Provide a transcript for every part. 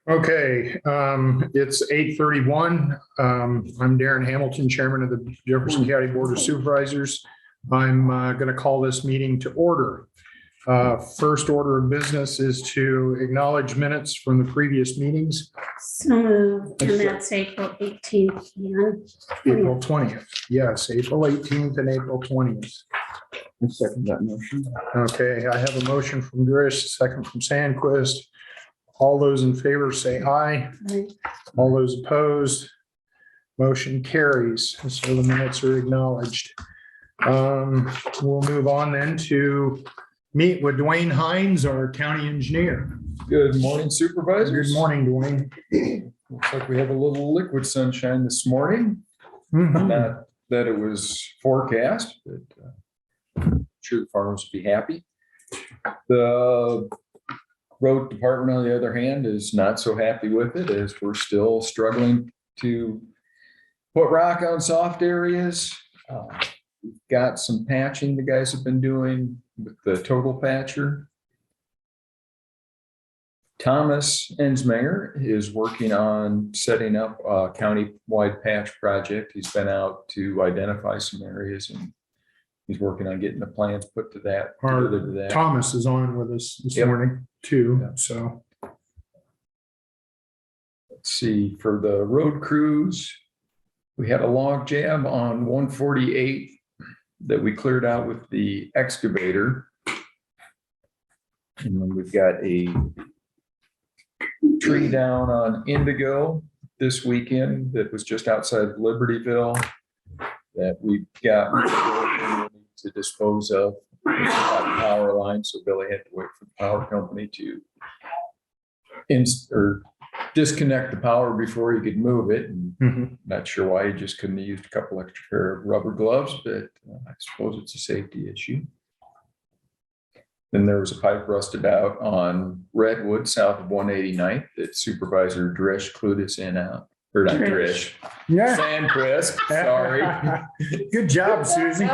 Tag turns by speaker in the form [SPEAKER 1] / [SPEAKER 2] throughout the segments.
[SPEAKER 1] Okay, it's 8:31. I'm Darren Hamilton, Chairman of the Jefferson County Board of Supervisors. I'm going to call this meeting to order. First order of business is to acknowledge minutes from the previous meetings.
[SPEAKER 2] So moved, and that's April 18th.
[SPEAKER 1] April 20th. Yes, April 18th and April 20th.
[SPEAKER 3] I second that motion.
[SPEAKER 1] Okay, I have a motion from Drish, second from Sandquist. All those in favor say aye.
[SPEAKER 2] Aye.
[SPEAKER 1] All those opposed, motion carries. So the minutes are acknowledged. We'll move on then to meet with Dwayne Hines, our county engineer.
[SPEAKER 3] Good morning, supervisors.
[SPEAKER 1] Good morning, Dwayne.
[SPEAKER 3] Looks like we have a little liquid sunshine this morning.
[SPEAKER 1] Mhm.
[SPEAKER 3] Not that it was forecast, but I'm sure the farmers will be happy. The road department, on the other hand, is not so happy with it, as we're still struggling to put rock on soft areas. We've got some patching the guys have been doing with the total patcher. Thomas Ensmenger is working on setting up a county-wide patch project. He's been out to identify some areas, and he's working on getting the plans put to that.
[SPEAKER 1] Thomas is on with us this
[SPEAKER 3] Yep.
[SPEAKER 1] morning too,
[SPEAKER 3] Yep.
[SPEAKER 1] so.
[SPEAKER 3] Let's see, for the road crews, we had a log jam on 148 that we cleared out with the excavator. And then we've got a tree down on Indigo this weekend that was just outside of Libertyville that we've got to dispose of. Power line, so Billy had to wait for the power company to disconnect the power before he could move it. And not sure why, he just couldn't have used a couple extra pair of rubber gloves, but I suppose it's a safety issue. Then there was a pipe rusted out on Redwood south of 189th that Supervisor Drish clued us in out. Or not Drish,
[SPEAKER 1] Yeah.
[SPEAKER 3] Sandquist, sorry.
[SPEAKER 1] Good job, Susie.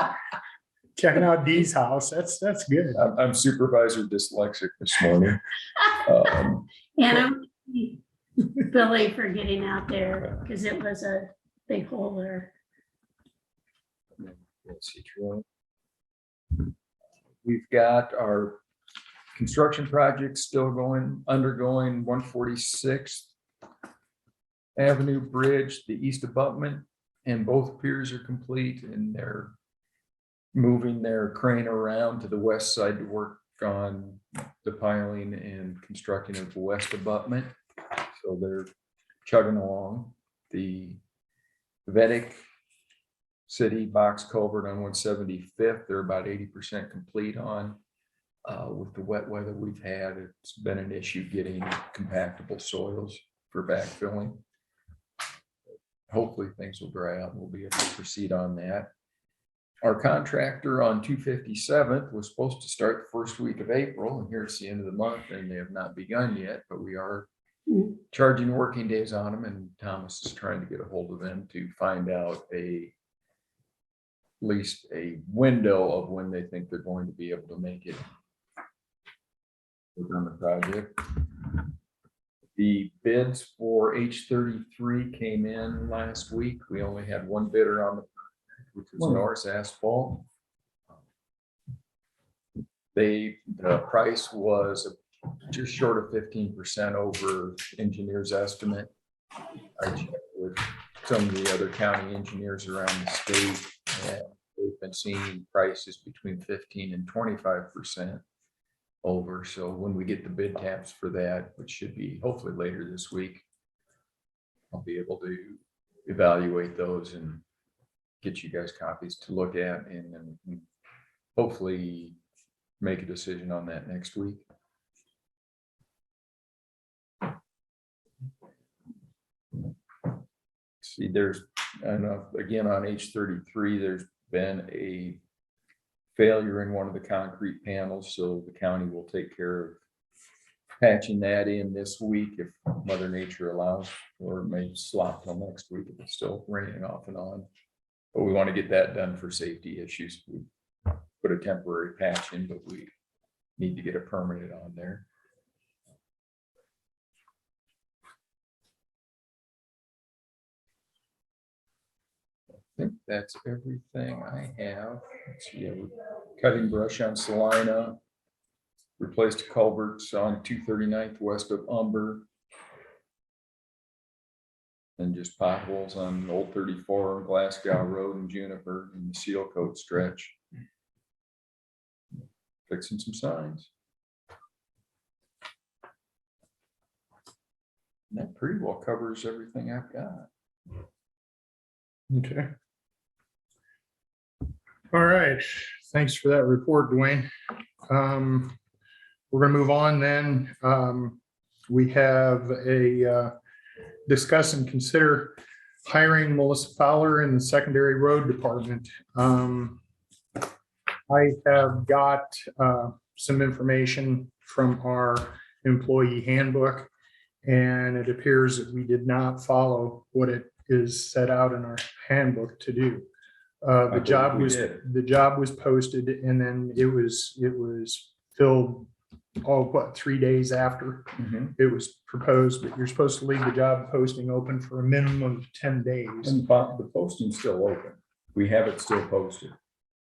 [SPEAKER 1] Checking out Dee's house. That's good.
[SPEAKER 3] I'm supervisor dyslexic this morning.
[SPEAKER 2] And I'm Billy for getting out there because it was a big hole there.
[SPEAKER 3] We've got our construction projects still undergoing 146th Avenue Bridge, the east abutment, and both piers are complete, and they're moving their crane around to the west side to work on the piling and constructing of the west abutment. So they're chugging along. The Vedic City box culvert on 175th, they're about 80% complete on. With the wet weather we've had, it's been an issue getting compactable soils for backfilling. Hopefully things will dry out and we'll be able to proceed on that. Our contractor on 257th was supposed to start the first week of April, and here it's the end of the month and they have not begun yet, but we are charging working days on them, and Thomas is trying to get a hold of them to find out at least a window of when they think they're going to be able to make it on the project. The bids for H33 came in last week. We only had one bidder on the project, which was Norris Asphalt. The price was just short of 15% over engineer's estimate. I checked with some of the other county engineers around the state, and they've been seeing prices between 15 and 25% over. So when we get the bid taps for that, which should be hopefully later this week, I'll be able to evaluate those and get you guys copies to look at, and then hopefully make a decision on that next week. See, there's, again on H33, there's been a failure in one of the concrete panels, so the county will take care of patching that in this week if Mother Nature allows, or it may slop till next week if it's still raining off and on. But we want to get that done for safety issues. We put a temporary patch in, but we need to get a permanent on there. think that's everything I have. Let's see, cutting brush on Salina. Replaced culverts on 239th west of Umber. And just potholes on Old 34, Glasgow Road and Juniper and the seal coat stretch. Fixing some signs. And that pretty well covers everything I've got.
[SPEAKER 1] Okay. All right. Thanks for that report, Dwayne. We're going to move on then. We have a discuss and consider hiring Melissa Fowler in the secondary road department. I have got some information from our employee handbook, and it appears that we did not follow what it is set out in our handbook to do. The job was posted, and then it was filled 3 days after it was proposed, but you're supposed to leave the job posting open for a minimum of 10 days.
[SPEAKER 3] And the posting's still open. We have it still posted.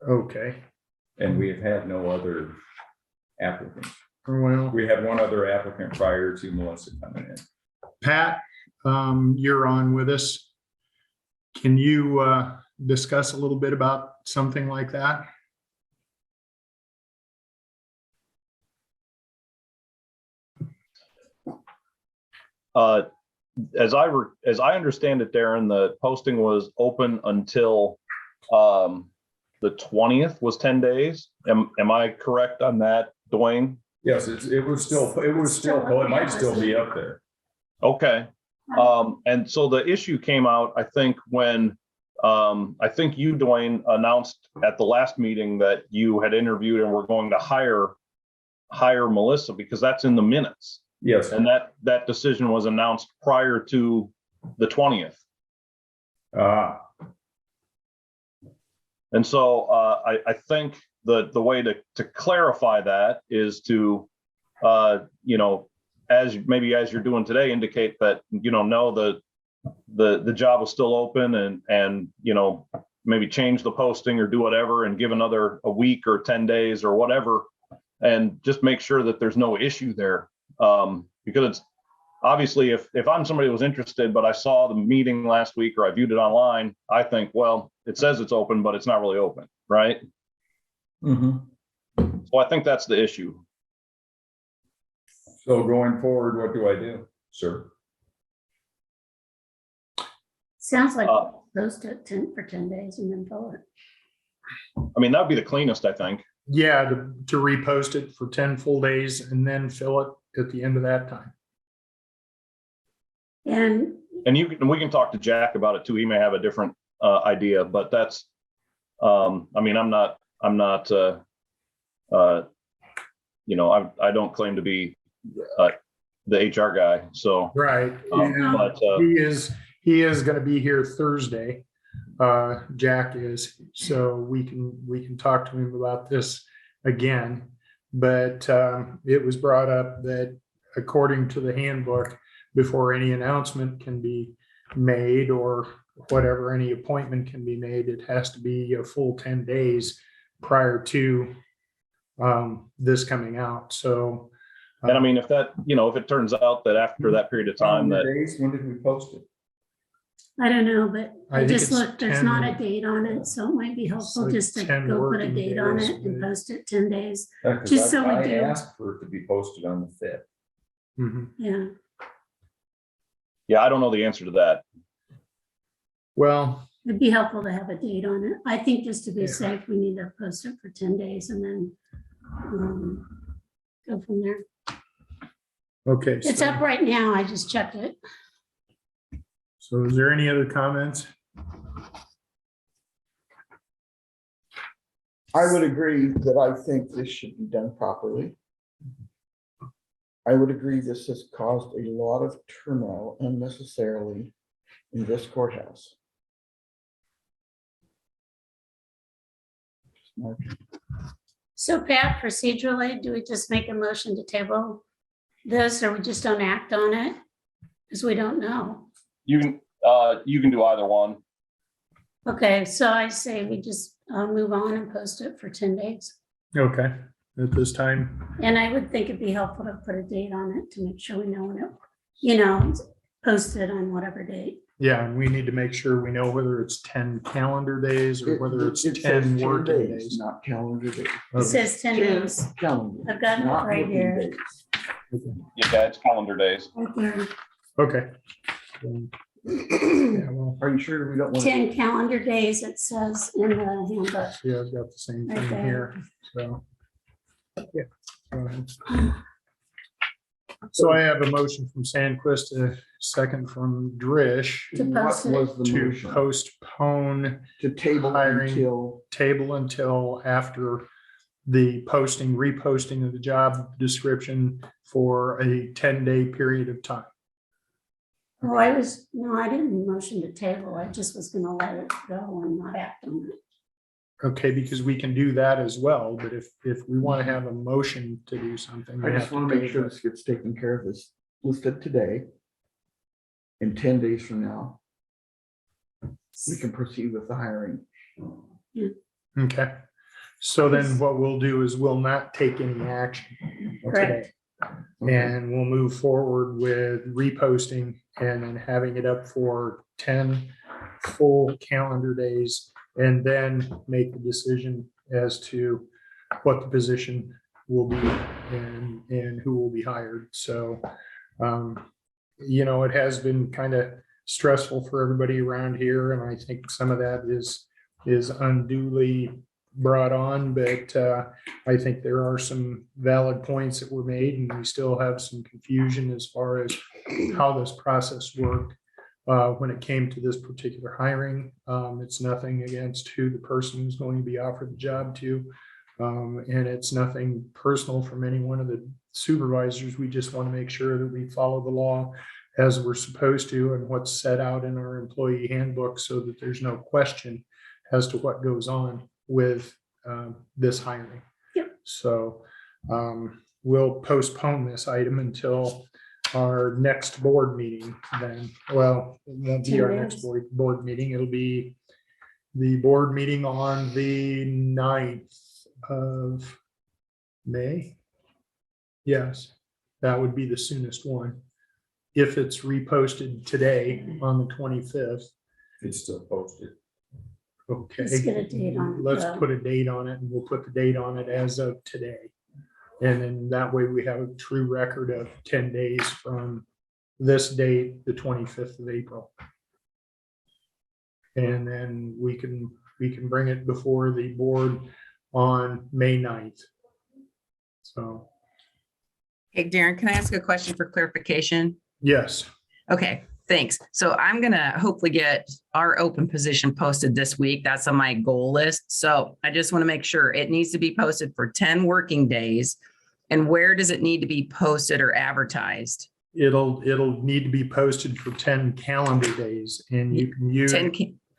[SPEAKER 1] Okay.
[SPEAKER 3] And we have had no other applicants.
[SPEAKER 1] Well,
[SPEAKER 3] We had one other applicant prior to Melissa coming in.
[SPEAKER 1] Pat, you're on with us. Can you discuss a little bit about something like that?
[SPEAKER 4] As I understand it, Darren, the posting was open until the 20th was 10 days. Am I correct on that, Dwayne?
[SPEAKER 3] Yes, it might still be up there.
[SPEAKER 4] Okay. And so the issue came out, I think, when I think you, Dwayne, announced at the last meeting that you had interviewed and were going to hire Melissa, because that's in the minutes.
[SPEAKER 3] Yes.
[SPEAKER 4] And that decision was announced prior to the 20th. And so I think the way to clarify that is to, as you're doing today, indicate that, no, the job is still open, and maybe change the posting or do whatever and give another a week or 10 days or whatever, and just make sure that there's no issue there. Because it's obviously, if I'm somebody who was interested, but I saw the meeting last week or I viewed it online, I think, well, it says it's open, but it's not really open, right? So I think that's the issue.
[SPEAKER 3] So going forward, what do I do, sir?
[SPEAKER 2] Sounds like post it for 10 days and then fill it.
[SPEAKER 4] I mean, that'd be the cleanest, I think.
[SPEAKER 1] Yeah, to repost it for 10 full days and then fill it at the end of that time.
[SPEAKER 2] And
[SPEAKER 4] we can talk to Jack about it too. He may have a different idea, but that's, I mean, I'm not, I don't claim to be the HR guy. So,
[SPEAKER 1] right.
[SPEAKER 4] But
[SPEAKER 1] he is going to be here Thursday. Jack is, so we can talk to him about this again. But it was brought up that according to the handbook, before any announcement can be made or whatever, any appointment can be made, it has to be a full 10 days prior to this coming out. So,
[SPEAKER 4] and I mean, if it turns out that after that period of time that
[SPEAKER 3] when did we post it?
[SPEAKER 2] I don't know, but I
[SPEAKER 1] think
[SPEAKER 2] just
[SPEAKER 1] it's
[SPEAKER 2] looked, there's
[SPEAKER 1] 10
[SPEAKER 2] not a date on it, so it might be helpful
[SPEAKER 1] like
[SPEAKER 2] just to
[SPEAKER 1] 10
[SPEAKER 2] go put a
[SPEAKER 1] working
[SPEAKER 2] date on
[SPEAKER 1] days,
[SPEAKER 2] it and
[SPEAKER 1] but-
[SPEAKER 2] post it 10 days.
[SPEAKER 3] Just
[SPEAKER 2] so we
[SPEAKER 3] I
[SPEAKER 2] do.
[SPEAKER 3] asked for it to be posted on the 5th.
[SPEAKER 1] mhm.
[SPEAKER 2] Yeah,
[SPEAKER 4] I don't know the answer to that.
[SPEAKER 1] Well,
[SPEAKER 2] it'd be helpful to have a date on it. I think just to be
[SPEAKER 1] Yeah.
[SPEAKER 2] safe, we need to post it for 10 days and then go from there.
[SPEAKER 1] okay.
[SPEAKER 2] It's
[SPEAKER 1] so-
[SPEAKER 2] up right now. I just checked it.
[SPEAKER 1] So is there any other comments?
[SPEAKER 5] I would agree that I think this should be done properly. I would agree this has caused a lot of turmoil unnecessarily in this courthouse.
[SPEAKER 2] So Pat, procedurally, do we just make a motion to table this or we just don't act on it? Because we don't know.
[SPEAKER 4] You can do either one.
[SPEAKER 2] Okay, so I say we just move on and post it for 10 days.
[SPEAKER 1] Okay, at this time.
[SPEAKER 2] And I would think it'd be helpful to put a date on it to make sure we know when it, it's posted on whatever date.
[SPEAKER 1] Yeah, and we need to make sure we know whether it's 10 calendar days or whether it's
[SPEAKER 5] It says
[SPEAKER 1] 10 working days.
[SPEAKER 5] Not calendar days.
[SPEAKER 2] It says 10 days.
[SPEAKER 5] Calendar.
[SPEAKER 2] I've got it
[SPEAKER 5] not
[SPEAKER 2] right
[SPEAKER 5] working
[SPEAKER 2] here.
[SPEAKER 5] days.
[SPEAKER 4] Yeah, it's calendar days.
[SPEAKER 2] Right there.
[SPEAKER 1] Okay. Yeah, well,
[SPEAKER 5] Are you sure we don't want?
[SPEAKER 2] 10 calendar days, it says in the handbook.
[SPEAKER 1] yeah, I've got the same thing
[SPEAKER 2] Okay.
[SPEAKER 1] here, so. Yeah. Go ahead. So I have a motion from Sandquist, a second from Drish
[SPEAKER 2] To
[SPEAKER 5] What
[SPEAKER 2] post it.
[SPEAKER 5] was the
[SPEAKER 1] to
[SPEAKER 5] motion?
[SPEAKER 1] postpone
[SPEAKER 5] To table
[SPEAKER 1] hiring.
[SPEAKER 5] until,
[SPEAKER 1] table until after the reposting of the job description for a 10-day period of time.
[SPEAKER 2] Oh, I didn't motion to table. I just was gonna let it go and not act on it.
[SPEAKER 1] Okay, because we can do that as well, but if we want to have a motion to do something. we
[SPEAKER 5] I
[SPEAKER 1] have
[SPEAKER 5] just want to make
[SPEAKER 1] do
[SPEAKER 5] sure
[SPEAKER 1] that.
[SPEAKER 5] this gets taken care of, is listed today. In 10 days from now, we can proceed with the hiring.
[SPEAKER 1] Okay, so then what we'll do is we'll not take any action today.
[SPEAKER 2] Correct.
[SPEAKER 1] And we'll move forward with reposting and then having it up for 10 full calendar days. And then make the decision as to what the position will be and who will be hired. So, it has been kind of stressful for everybody around here. And I think some of that is unduly brought on, but I think there are some valid points that were made, and we still have some confusion as far as how this process worked when it came to this particular hiring. It's nothing against who the person is going to be offered the job to, and it's nothing personal from any one of the supervisors. We just want to make sure that we follow the law as we're supposed to and what's set out in our employee handbook, so that there's no question as to what goes on with this hiring.
[SPEAKER 2] Yep.
[SPEAKER 1] So we'll postpone this item until our next board meeting then. Well, it won't be our next board meeting. It'll be the board meeting on the 9th of May. Yes, that would be the soonest one. If it's reposted today on the 25th.
[SPEAKER 3] It's still posted.
[SPEAKER 1] Okay.
[SPEAKER 2] Let's get a date on it,
[SPEAKER 1] Let's
[SPEAKER 2] though.
[SPEAKER 1] put a date on it, and we'll put the date on it as of today. And then that way we have a true record of 10 days from this date, the 25th of April. And then we can bring it before the board on May 9th. So,
[SPEAKER 6] Hey, Darren, can I ask a question for clarification?
[SPEAKER 1] yes,
[SPEAKER 6] Okay, thanks. So I'm gonna hopefully get our open position posted this week. That's on my goal list. So I just want to make sure it needs to be posted for 10 working days. And where does it need to be posted or advertised?
[SPEAKER 1] it'll need to be posted for 10 calendar days, and you can use.
[SPEAKER 6] 10,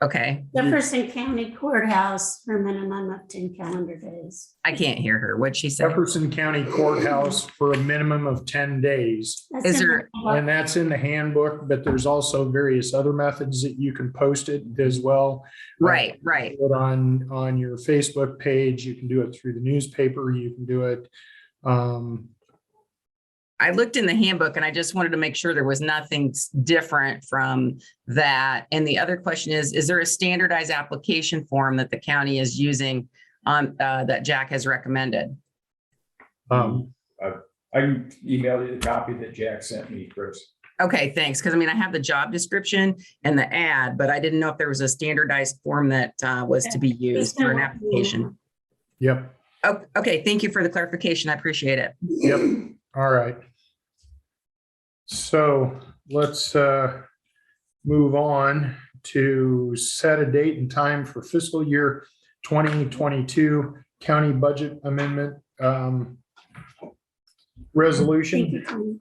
[SPEAKER 6] okay,
[SPEAKER 2] Jefferson County Courthouse for a minimum of 10 calendar days.
[SPEAKER 6] I can't hear her. What'd she say?
[SPEAKER 1] Jefferson County Courthouse for a minimum of 10 days.
[SPEAKER 2] That's
[SPEAKER 6] Is
[SPEAKER 2] in
[SPEAKER 6] there-
[SPEAKER 2] the-
[SPEAKER 1] And that's in the handbook, but there's also various other methods that you can post it as well.
[SPEAKER 6] Right.
[SPEAKER 1] Do it on your Facebook page. You can do it through the newspaper. You can do it.
[SPEAKER 6] I looked in the handbook and I just wanted to make sure there was nothing different from that. And the other question is there a standardized application form that the county is using on that Jack has recommended?
[SPEAKER 3] I can email you the copy that Jack sent me, Chris.
[SPEAKER 6] Okay, thanks. Because I mean, I have the job description and the ad, but I didn't know if there was a standardized form that was to be used for an application.
[SPEAKER 1] Yep.
[SPEAKER 6] Oh, okay, thank you for the clarification. I appreciate it.
[SPEAKER 1] Yep. All right. So let's move on to set a date and time for fiscal year 2022 county budget amendment resolution.
[SPEAKER 2] Thank you.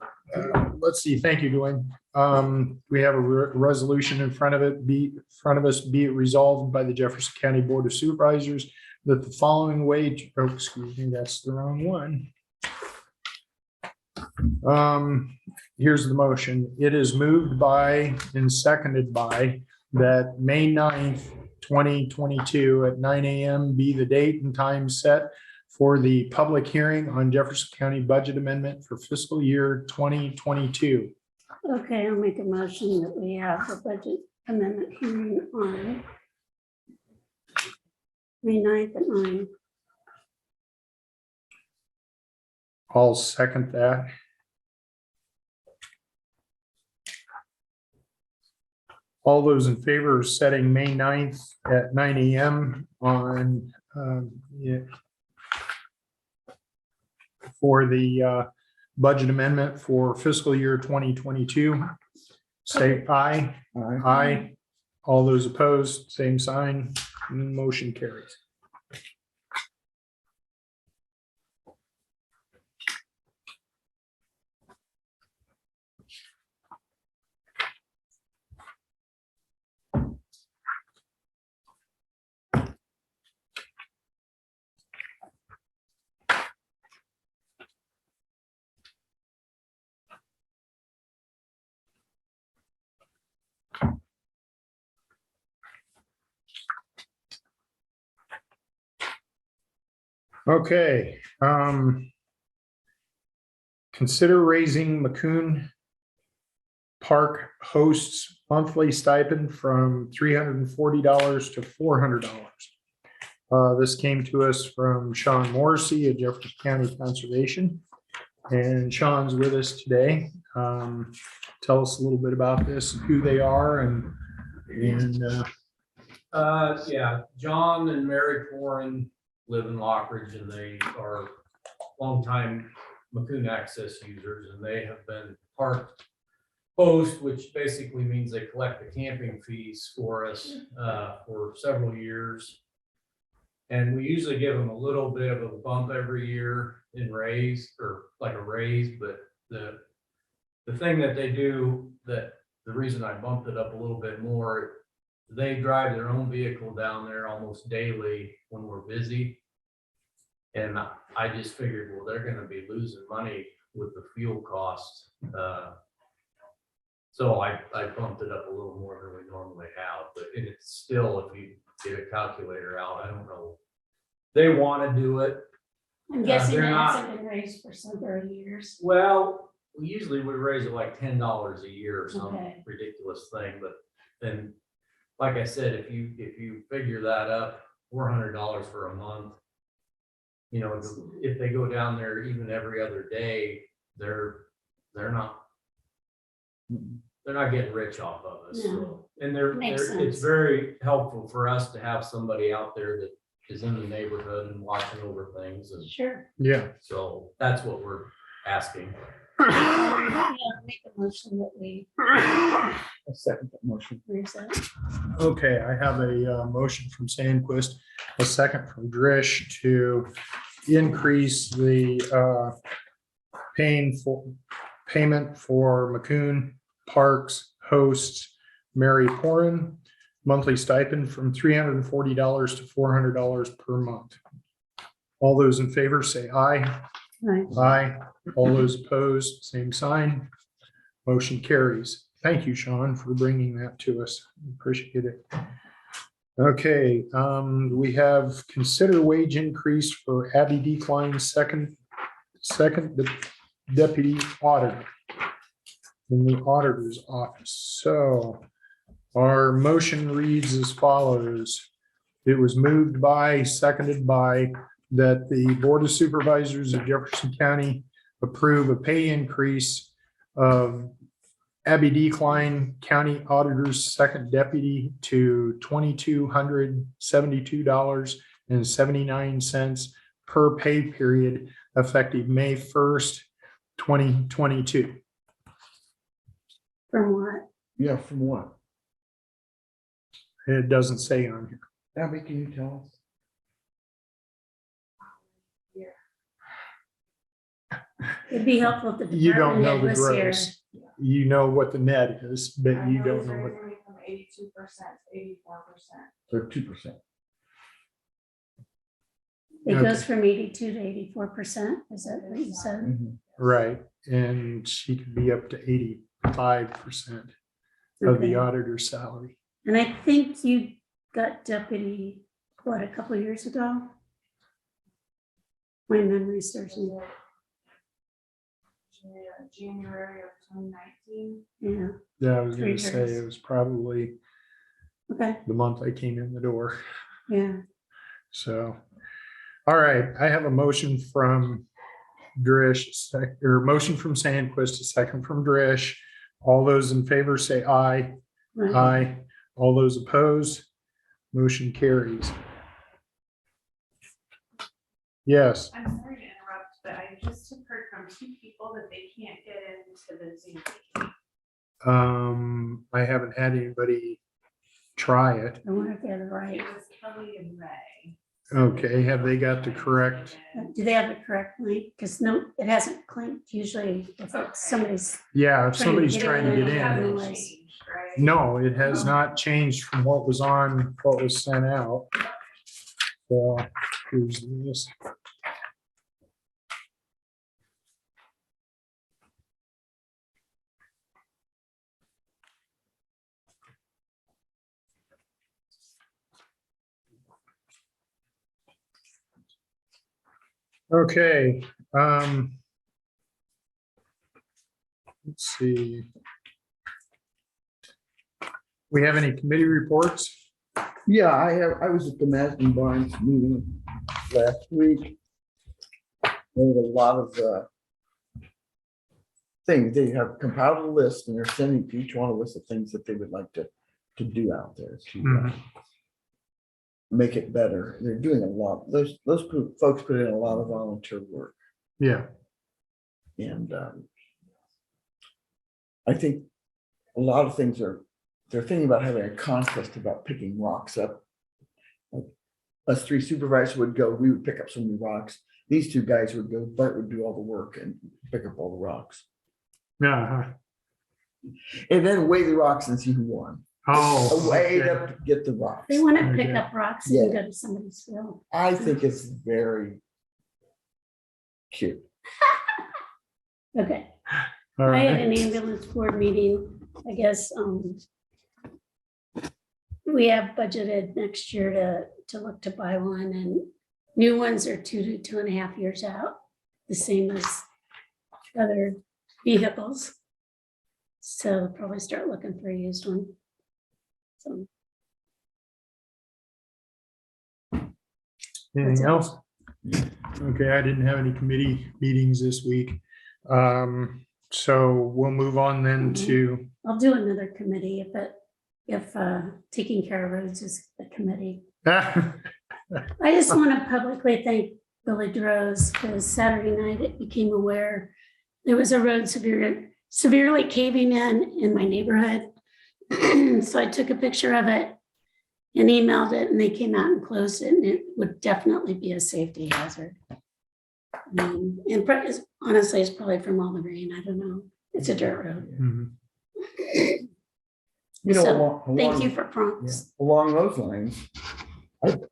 [SPEAKER 1] Let's see. Thank you, Dwayne. We have a resolution in front of us. Be it resolved by the Jefferson County Board of Supervisors that the following wage, excuse me, that's the wrong one. Here's the motion. It is moved by and seconded by that May 9th 2022 at 9 a.m. be the date and time set for the public hearing on Jefferson County budget amendment for fiscal year 2022.
[SPEAKER 2] Okay, I'll make a motion that we have the budget amendment hearing on May 9th at 9.
[SPEAKER 1] I'll second that. All those in favor of setting May 9th at 9 a.m. on for the budget amendment for fiscal year 2022, say aye.
[SPEAKER 5] Aye.
[SPEAKER 1] Aye. All those opposed, same sign. Motion carries. Okay. Consider raising Maccoon Park hosts monthly stipend from $340 to $400. This came to us from Sean Morrissey at Jefferson County Conservation. And Sean's with us today. Tell us a little bit about this, who they are and
[SPEAKER 7] Yeah, John and Mary Foran live in Lockridge, and they are longtime Maccoon Access users, and they have been park host, which basically means they collect the camping fees for us for several years. And we usually give them a little bit of a bump every year in raise, or like a raise, but the thing that they do, that the reason I bumped it up a little bit more, they drive their own vehicle down there almost daily when we're busy. And I just figured, well, they're gonna be losing money with the fuel costs. So I bumped it up a little more than we normally have, but it's still, if you get a calculator out, I don't know. They wanna do it.
[SPEAKER 2] I'm guessing
[SPEAKER 7] they're
[SPEAKER 2] it
[SPEAKER 7] not-
[SPEAKER 2] hasn't been raised for several years.
[SPEAKER 7] Well, we usually would raise it like $10 a year or some
[SPEAKER 2] Okay.
[SPEAKER 7] ridiculous thing, but then, like I said, if you figure that up, $400 for a month. You know, if they go down there even every other day, they're not getting rich off of us.
[SPEAKER 2] No.
[SPEAKER 7] So, and
[SPEAKER 2] Makes
[SPEAKER 7] it's
[SPEAKER 2] sense.
[SPEAKER 7] very helpful for us to have somebody out there that is in the neighborhood and watching over things. And
[SPEAKER 2] Sure.
[SPEAKER 1] yeah.
[SPEAKER 7] so that's what we're asking.
[SPEAKER 2] Yeah, make a motion that we
[SPEAKER 5] A second that motion.
[SPEAKER 2] raise that.
[SPEAKER 1] Okay, I have a motion from Sandquist, a second from Drish to increase the payment for Maccoon Parks hosts Mary Porin monthly stipend from $340 to $400 per month. All those in favor say aye.
[SPEAKER 2] Right.
[SPEAKER 1] Aye. All those opposed, same sign. Motion carries. Thank you, Sean, for bringing that to us. Appreciate it. Okay, we have consider wage increase for Abby Decline, second deputy auditor in the auditor's office. So our motion reads as follows. It was moved by, seconded by, that the Board of Supervisors of Jefferson County approve a pay increase of Abby Decline, County Auditor's second deputy, to $2,272.79 per pay period effective May 1st, 2022.
[SPEAKER 2] From what?
[SPEAKER 5] Yeah, from what?
[SPEAKER 1] It doesn't say on here.
[SPEAKER 5] Abby, can you tell us?
[SPEAKER 2] It'd be helpful if the
[SPEAKER 1] You don't know
[SPEAKER 2] department
[SPEAKER 1] the
[SPEAKER 2] head was here.
[SPEAKER 1] gross. You know what the net is, but you don't know what.
[SPEAKER 8] From 82% to 84%.
[SPEAKER 5] So 2%.
[SPEAKER 2] It
[SPEAKER 1] Okay.
[SPEAKER 2] goes from 82 to 84%. Is that what you said?
[SPEAKER 5] Mhm.
[SPEAKER 1] Right, and she could be up to 85% of the
[SPEAKER 2] Okay.
[SPEAKER 1] auditor's salary.
[SPEAKER 2] And I think you got deputy, what, a couple of years ago? My memory serves me.
[SPEAKER 8] January of 2019.
[SPEAKER 2] Yeah,
[SPEAKER 1] Yeah, I was
[SPEAKER 2] 3
[SPEAKER 1] gonna say
[SPEAKER 2] years.
[SPEAKER 1] it was probably
[SPEAKER 2] okay,
[SPEAKER 1] the month I came in the door.
[SPEAKER 2] yeah.
[SPEAKER 1] So, all right, I have a motion from Drish, or motion from Sandquist, a second from Drish. All those in favor say aye.
[SPEAKER 2] Right.
[SPEAKER 1] Aye. All those opposed, motion carries. Yes,
[SPEAKER 8] I'm sorry to interrupt, but I just have heard from 2 people that they can't get into the Zoom meeting.
[SPEAKER 1] I haven't had anybody try it.
[SPEAKER 2] I wonder if they're right.
[SPEAKER 8] It was Kelly and Ray.
[SPEAKER 1] Okay, have they got the correct?
[SPEAKER 2] Do they have the correct link? Because no, it hasn't clicked. Usually if it's somebody's,
[SPEAKER 1] Yeah, if somebody's trying to get
[SPEAKER 2] in.
[SPEAKER 1] in.
[SPEAKER 2] Otherwise-
[SPEAKER 8] Changed, right?
[SPEAKER 1] No, it has not changed from what was on, what was sent out. So here's this. Okay, let's see. We have any committee reports?
[SPEAKER 5] Yeah, I was at the Madison Barnes meeting last week. There was a lot of things. They have compiled a list and they're sending to each one of us the things that they would like to do out there to
[SPEAKER 1] Mhm.
[SPEAKER 5] make it better. They're doing a lot. Those folks put in a lot of volunteer work.
[SPEAKER 1] Yeah,
[SPEAKER 5] And I think a lot of things they're thinking about having a contest about picking rocks up. Like, us 3 supervisors would go, we would pick up some of the rocks. These 2 guys would go, Bart would do all the work and pick up all the rocks.
[SPEAKER 1] yeah.
[SPEAKER 5] And then weigh the rocks and see who won.
[SPEAKER 1] Oh,
[SPEAKER 5] Weigh
[SPEAKER 1] okay.
[SPEAKER 5] up to get the rocks.
[SPEAKER 2] they want to pick
[SPEAKER 1] Okay.
[SPEAKER 2] up rocks and go to somebody's field.
[SPEAKER 5] I think it's very cute.
[SPEAKER 2] Okay.
[SPEAKER 1] All
[SPEAKER 2] I had
[SPEAKER 1] right.
[SPEAKER 2] an ambulance board meeting, I guess, we have budgeted next year to look to buy one, and new ones are 2 to 2.5 years out, the same as other vehicles. So probably start looking for a used one. So
[SPEAKER 1] Anything else? Okay, I didn't have any committee meetings this week. So we'll move on then to,
[SPEAKER 2] I'll do another committee if taking care of roads is a committee.
[SPEAKER 1] yeah,
[SPEAKER 2] I just want to publicly thank Billy Droz because Saturday night it became aware there was a road severely caving in my neighborhood. So I took a picture of it and emailed it, and they came out and closed it, and it would definitely be a safety hazard. Honestly, it's probably from all the rain. I don't know. It's a dirt road.
[SPEAKER 1] Mhm.
[SPEAKER 5] You know,
[SPEAKER 2] So, thank
[SPEAKER 5] along-
[SPEAKER 2] you for
[SPEAKER 5] Yeah,
[SPEAKER 2] prompts.
[SPEAKER 5] along those lines,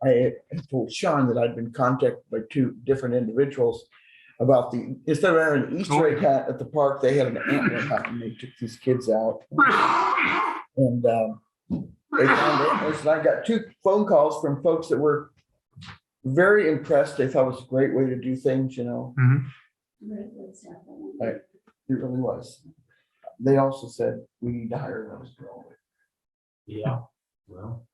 [SPEAKER 5] I told Sean that I'd been contacted by 2 different individuals about instead of having an Easter egg hunt at the park, they had an antler hunt and they took these kids out. And they found antlers, and I got 2 phone calls from folks that were very impressed. They thought it was a great way to do things, you know, it really was. They also said, we need to hire those girls.
[SPEAKER 7] Yeah, well,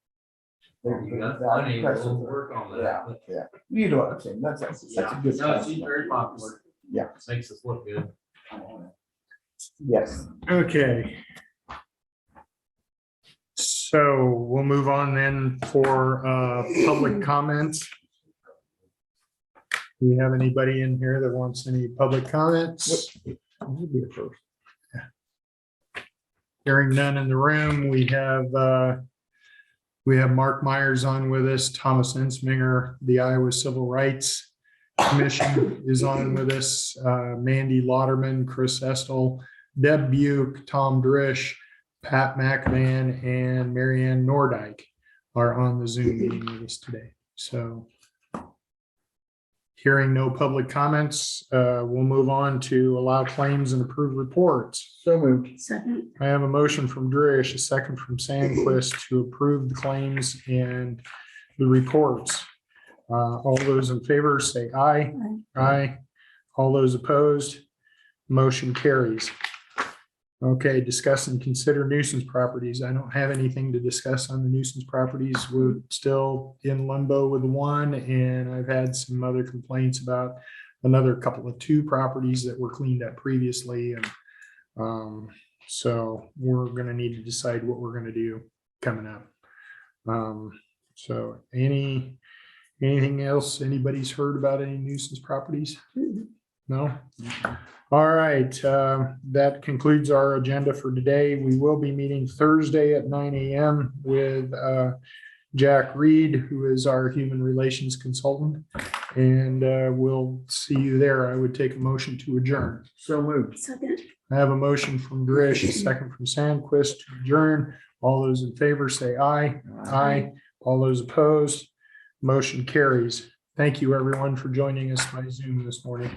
[SPEAKER 5] They're
[SPEAKER 7] you got
[SPEAKER 5] that
[SPEAKER 7] money,
[SPEAKER 5] impressive.
[SPEAKER 7] we'll work on
[SPEAKER 5] Yeah,
[SPEAKER 7] that.
[SPEAKER 5] yeah. You know what I'm saying? That's a good.
[SPEAKER 7] No, she's very popular.
[SPEAKER 5] Yeah.
[SPEAKER 7] Makes us look good.
[SPEAKER 5] Yes.
[SPEAKER 1] Okay. So we'll move on then for public comments. Do we have anybody in here that wants any public comments?
[SPEAKER 5] You'll be the first.
[SPEAKER 1] Hearing none in the room, we have Mark Myers on with us, Thomas Ensminger, the Iowa Civil Rights Commission is on with us, Mandy Lauderman, Chris Estel, Deb Buke, Tom Drish, Pat McMahon, and Marianne Nordike are on the Zoom meeting with us today. So Hearing no public comments, we'll move on to allow claims and approve reports.
[SPEAKER 5] So moved.
[SPEAKER 2] Second,
[SPEAKER 1] I have a motion from Drish, a second from Sandquist to approve the claims and the reports. All those in favor say aye. Aye. All those opposed, motion carries. Okay, discuss and consider nuisance properties. I don't have anything to discuss on the nuisance properties. We're still in limbo with one, and I've had some other complaints about another couple of two properties that were cleaned up previously. And so we're gonna need to decide what we're gonna do coming up. So anything else anybody's heard about any nuisance properties? No? All right, that concludes our agenda for today. We will be meeting Thursday at 9 a.m. with Jack Reed, who is our human relations consultant. And we'll see you there. I would take a motion to adjourn.
[SPEAKER 5] So moved.
[SPEAKER 2] second.
[SPEAKER 1] I have a motion from Drish, a second from Sandquist to adjourn. All those in favor say aye. Aye. All those opposed, motion carries. Thank you, everyone, for joining us by Zoom this morning.